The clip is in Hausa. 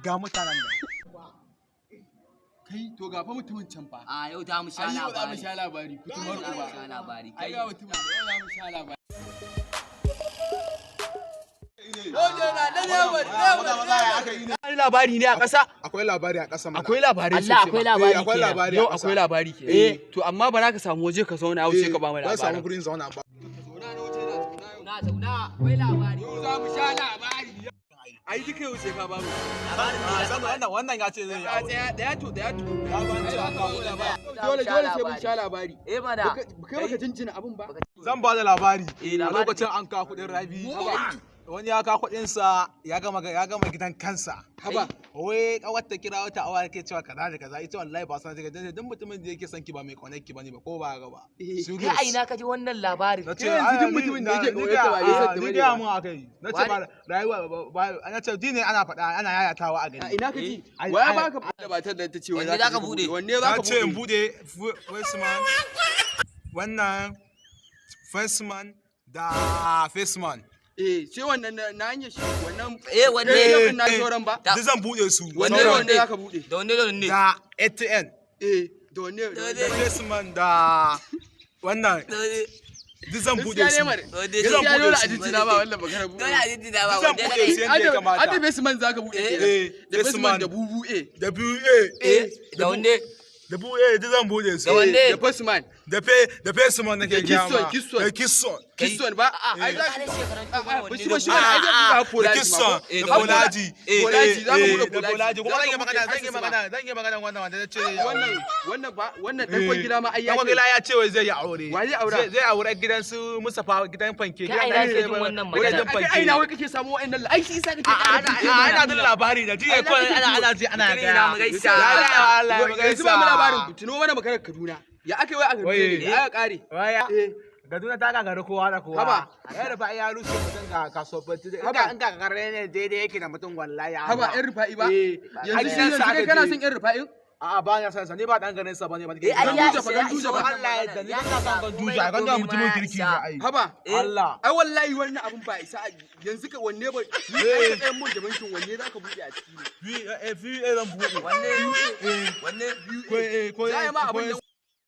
ga mutanen nan. Kai to ga fa mutumin can fa. A yau za mu sha Ai yau labari. za mu sha labari. Kutumar Za mu uba. sha labari. Ai Kai. ga mutumin da yau za mu sha labari. Wani labari ne a ƙasa? Akwai labari a ƙasa mana. Akwai labari Allah akwai labari. akwai kenan. labari. Yau akwai labari ke. To amma ba za ka samu waje ka zauna wuce ka ba mu Ba samu labarin. gurin zauna ba. Zauna akwai labari. Yau za mu sha labari. Ai duka yau sai ka ba mu. Wannan ya ce zai yi aure. Daya to. Dole Sai mun sha labari. Eh mana. Kai baka jinjina abun ba. Zan ba da labari. Eh, A labari. lokacin an kawo kuɗin rabi. Wani ya kawo kuɗinsa ya gama gidan kansa. Haba. Wai kawar ta kira wata awa ke cewa kaza da kaza ita wallahi ba san take duk mutumin da yake son ki ba mai kaunar ki bane ba ko ba ga ba. Kai a ina ka ji wannan labarin? Na ce yanzu duk mutumin da yake kaunar ta ba ya san ta bane ba. ba. Mun akai. Na ce ba rayuwa ba ana ce dine ana faɗa ana yayatawa a A gari. ina ka ji? Ai, Waya ai. baka da batar da ta ce wai Wanne za ka buɗe? Wanne za Na ka ce in buɗe? bude Faceman wannan Faceman da Faceman. Sai wannan na hanyar shi wannan. Wanne? Yau na shoran ba. Duk zan bude su. Wanne Sauran. wanne za ka buɗe? Da wanne? Da ATN. Da wanne? Da Faceman da wannan duk zan bude su. Gaskiya dole a jinjina ba wannan magana buɗe. Dole a jinjina ba Zan wanda buɗe su yadda ya kamata. Hadda Faceman za ka buɗe kenan. Da Faceman da bubu Da BUA. Da wanne? Da BUA duk zan bude su. Da wanne? Da Faceman. Da Faceman nake gyama. Kisson. Da Kisson. Kisson ba? Ai za Ka ka shekaran ba shi ba shi ba ai da buga Da Polaji Kisson. ma. Da Bolaji. Bolaji, za mu buɗe Da Bolaji. Kuma Bolaji. zan yi magana wannan wanda ya ce wannan dan gida ma ai ya Yan gila ya ce wai zai yi aure. Wa zai aura? Zai aure gidan su Mustapha gidan fanke. Kai ina ke jin wannan magana? Ai na wai kake samu wa'annan ai shi yasa kake Ana da labari da jiya ko ana ji ana Kai ina mu ga. gaisa. Allah ya yanzu ba mu labarin tuno mana maganar Kaduna ya aka wai a Kaduna ne ya kare Waya. Gaduna ta gagari kowa da kowa. Haba. Ya rufa ya rushe mutum ga kasuwanci. In ka gagare ne daidai yake da mutum wallahi. haba yan rufa'i ba Eh. yanzu shi yanzu kai kana son yan rufa'in A'a ba ya san sa ni ba dan garin sa bane ba. ai ya Ganduja isa, fa, ya Ganduja isa fa. wannan Allah ya magana. yarda ni Ya ba na isa, san Ganduja komai ganda mutumin ya kirki isa. ne ai. haba Allah. ai wallahi wannan abun ba isa yanzu ka wanne ba ni kai ɗayan mun da bankin wanne zaka buɗe a ciki ne Fi zan buɗe. Wanne? Ko za a yi ma abin da